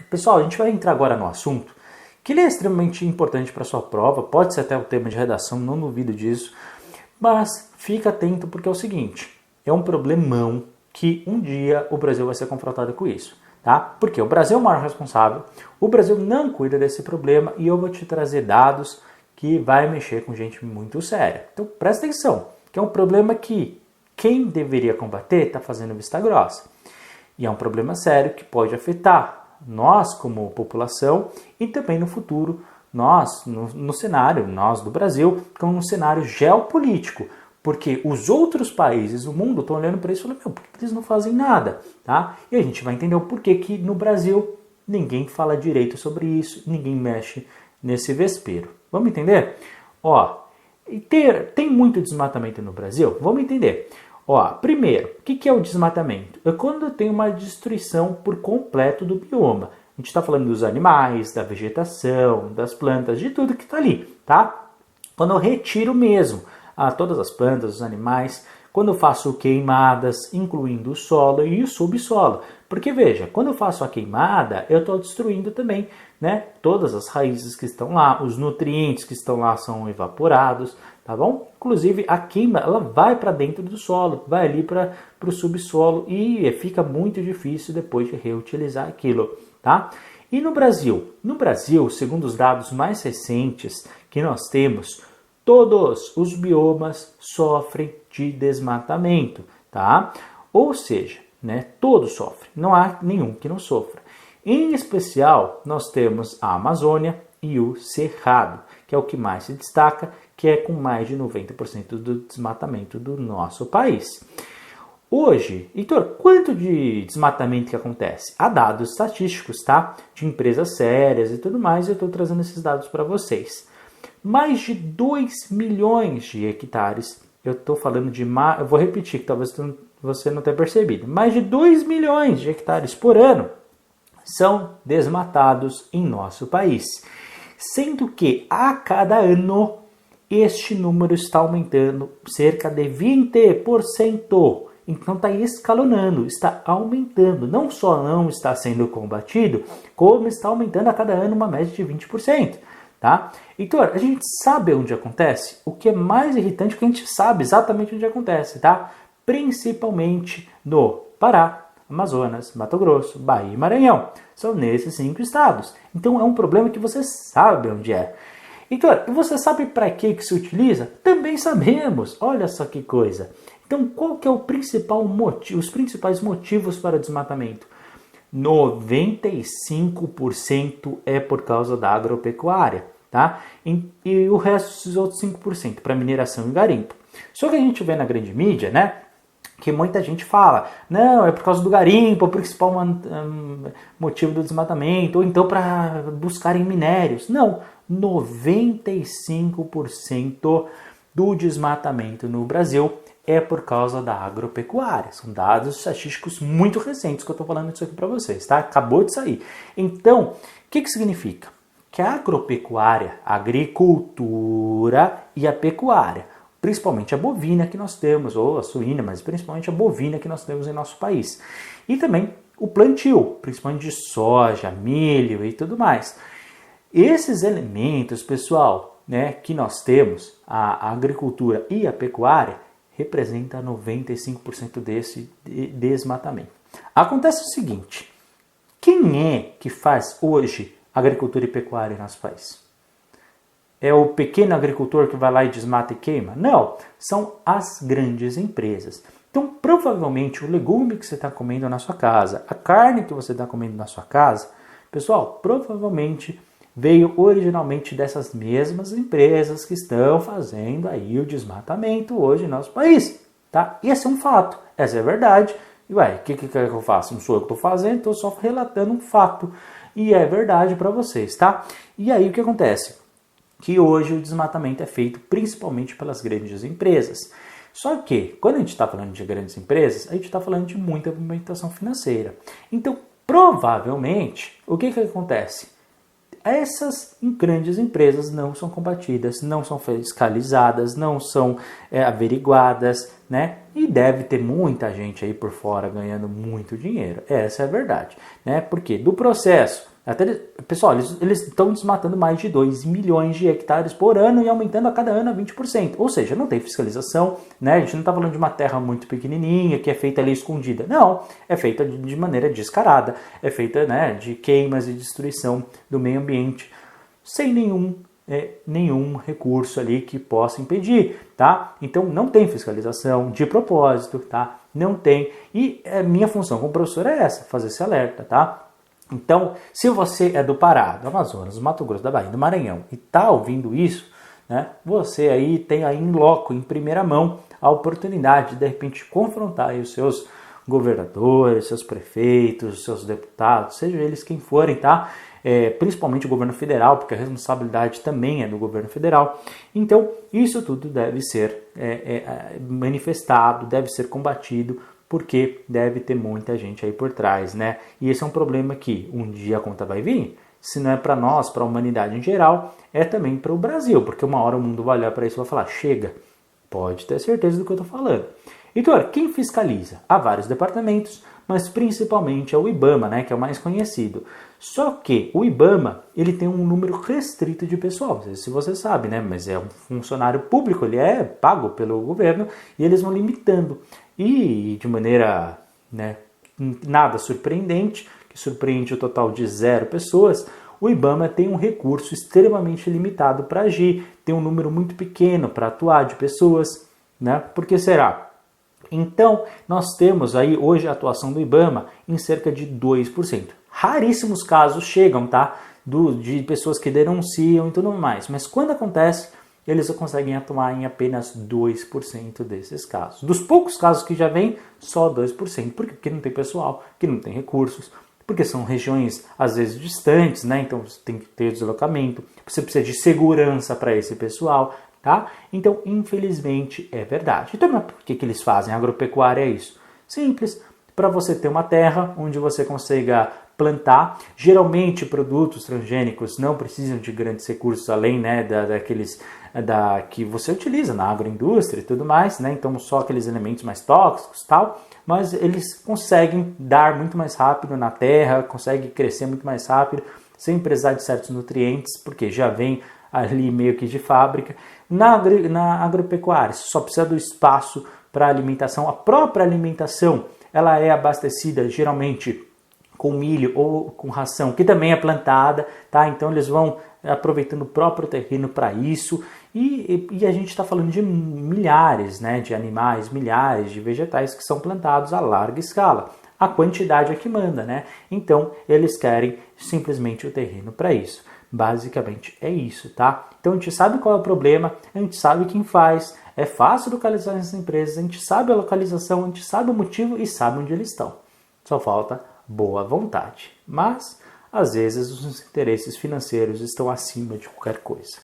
Pessoal, a gente vai entrar agora no assunto que ele é extremamente importante para a sua prova, pode ser até o tema de redação, não duvido disso, mas fica atento porque é o seguinte, é um problemão que um dia o Brasil vai ser confrontado com isso, tá? Porque o Brasil é o maior responsável, o Brasil não cuida desse problema e eu vou te trazer dados que vai mexer com gente muito séria. Então presta atenção, que é um problema que quem deveria combater está fazendo vista grossa. E é um problema sério que pode afetar nós como população e também no futuro nós, no cenário, nós do Brasil, como um cenário geopolítico. Porque os outros países do mundo estão olhando para isso e falando, por que eles não fazem nada? Tá? E a gente vai entender o porquê que no Brasil ninguém fala direito sobre isso, ninguém mexe nesse vespeiro. Vamos entender? Ó, tem muito desmatamento no Brasil? Vamos entender. Ó, primeiro, o que é o desmatamento? É quando tem uma destruição por completo do bioma. A gente está falando dos animais, da vegetação, das plantas, de tudo que está ali, tá? Quando eu retiro mesmo todas as plantas, os animais, quando eu faço queimadas, incluindo o solo e o subsolo. Porque veja, quando eu faço a queimada, eu estou destruindo também, né? Todas as raízes que estão lá, os nutrientes que estão lá são evaporados, tá bom? Inclusive a queima, ela vai para dentro do solo, vai ali para o subsolo e fica muito difícil depois de reutilizar aquilo, tá? E no Brasil? No Brasil, segundo os dados mais recentes que nós temos, todos os biomas sofrem de desmatamento, tá? Ou seja, né, todos sofrem, não há nenhum que não sofra. Em especial, nós temos a Amazônia e o Cerrado, que é o que mais se destaca, que é com mais de 90% do desmatamento do nosso país. Hoje, Heitor, quanto de desmatamento que acontece? Há dados estatísticos, tá? De empresas sérias e tudo mais, eu estou trazendo esses dados para vocês. Mais de 2 milhões de hectares, eu estou falando de... eu vou repetir, que talvez você não tenha percebido. Mais de 2 milhões de hectares por ano são desmatados em nosso país. Sendo que a cada ano este número está aumentando cerca de 20%. Então está escalonando, está aumentando. Não só não está sendo combatido, como está aumentando a cada ano uma média de 20%. Tá? Heitor, a gente sabe onde acontece? O que é mais irritante é que a gente sabe exatamente onde acontece, tá? Principalmente no Pará, Amazonas, Mato Grosso, Bahia e Maranhão. São nesses 5 estados. Então é um problema que você sabe onde é. Heitor, você sabe para que se utiliza? Também sabemos. Olha só que coisa. Então qual que é o principal motivo, os principais motivos para o desmatamento? 95% é por causa da agropecuária, tá? E o resto, os outros 5%, para mineração e garimpo. Só que a gente vê na grande mídia, né? Que muita gente fala, não, é por causa do garimpo, o principal motivo do desmatamento, ou então para buscarem minérios. Não, 95% do desmatamento no Brasil é por causa da agropecuária. São dados estatísticos muito recentes que eu estou falando isso aqui para vocês, tá? Acabou de sair. Então, o que significa? Que a agropecuária, a agricultura e a pecuária, principalmente a bovina que nós temos, ou a suína, mas principalmente a bovina que nós temos em nosso país. E também o plantio, principalmente de soja, milho e tudo mais. Esses elementos, pessoal, né, que nós temos, a agricultura e a pecuária, representa 95% desse desmatamento. Acontece o seguinte, quem é que faz hoje agricultura e pecuária em nosso país? É o pequeno agricultor que vai lá e desmata e queima? Não, são as grandes empresas. Então, provavelmente, o legume que você está comendo na sua casa, a carne que você está comendo na sua casa, pessoal, provavelmente veio originalmente dessas mesmas empresas que estão fazendo aí o desmatamento hoje em nosso país, tá? E esse é um fato, essa é a verdade. E ué, o que eu faço? Não sou eu que estou fazendo, estou só relatando um fato. E é verdade para vocês, tá? E aí o que acontece? Que hoje o desmatamento é feito principalmente pelas grandes empresas. Só que, quando a gente está falando de grandes empresas, a gente está falando de muita movimentação financeira. Então, provavelmente, o que acontece? Essas grandes empresas não são combatidas, não são fiscalizadas, não são averiguadas, né? E deve ter muita gente aí por fora ganhando muito dinheiro. Essa é a verdade, né? Porque do processo Pessoal, eles estão desmatando mais de 2 milhões de hectares por ano e aumentando a cada ano a 20%. Ou seja, não tem fiscalização, né? A gente não está falando de uma terra muito pequenininha que é feita ali escondida. Não, é feita de maneira descarada, é feita, né, de queimas e destruição do meio ambiente, sem nenhum recurso ali que possa impedir, tá? Então não tem fiscalização de propósito, tá? Não tem. E a minha função como professor é essa, fazer esse alerta, tá? Então, se você é do Pará, do Amazonas, do Mato Grosso, da Bahia, do Maranhão e está ouvindo isso, né, você aí tem aí em loco, em primeira mão, a oportunidade de repente confrontar aí os seus governadores, seus prefeitos, seus deputados, seja eles quem forem, tá? Principalmente o governo federal, porque a responsabilidade também é do governo federal. Então, isso tudo deve ser manifestado, deve ser combatido, porque deve ter muita gente aí por trás, né? E esse é um problema que um dia a conta vai vir, se não é para nós, para a humanidade em geral, é também para o Brasil, porque uma hora o mundo vai olhar para isso e vai falar, chega, pode ter certeza do que eu estou falando. Então, quem fiscaliza? Há vários departamentos, mas principalmente é o IBAMA, né, que é o mais conhecido. Só que o IBAMA, ele tem um número restrito de pessoal, não sei se você sabe, né, mas é um funcionário público, ele é pago pelo governo e eles vão limitando. E de maneira, né, nada surpreendente, que surpreende o total de 0 pessoas, o IBAMA tem um recurso extremamente limitado para agir, tem um número muito pequeno para atuar de pessoas, né? Por que será? Então, nós temos aí hoje a atuação do IBAMA em cerca de 2%. Raríssimos casos chegam, tá? De pessoas que denunciam e tudo mais, mas quando acontece, eles conseguem atuar em apenas 2% desses casos. Dos poucos casos que já vem, só 2%. Por quê? Porque não tem pessoal, que não tem recursos, porque são regiões, às vezes, distantes, né? Então, você tem que ter deslocamento, você precisa de segurança para esse pessoal, tá? Então, infelizmente, é verdade. Então, mas por que eles fazem? A agropecuária é isso. Simples, para você ter uma terra onde você consiga plantar. Geralmente, produtos transgênicos não precisam de grandes recursos, além, né, daqueles que você utiliza na agroindústria e tudo mais, né? Então só aqueles elementos mais tóxicos e tal, mas eles conseguem dar muito mais rápido na terra, conseguem crescer muito mais rápido, sem precisar de certos nutrientes, porque já vem ali meio que de fábrica. Na agropecuária, você só precisa do espaço para alimentação. A própria alimentação, ela é abastecida geralmente com milho ou com ração, que também é plantada, tá? Então eles vão aproveitando o próprio terreno para isso, e a gente está falando de milhares, né, de animais, milhares de vegetais que são plantados a larga escala. A quantidade é que manda, né? Então eles querem simplesmente o terreno para isso. Basicamente é isso, tá? Então a gente sabe qual é o problema, a gente sabe quem faz, é fácil localizar essas empresas, a gente sabe a localização, a gente sabe o motivo e sabe onde eles estão. Só falta boa vontade. Mas, às vezes, os interesses financeiros estão acima de qualquer coisa.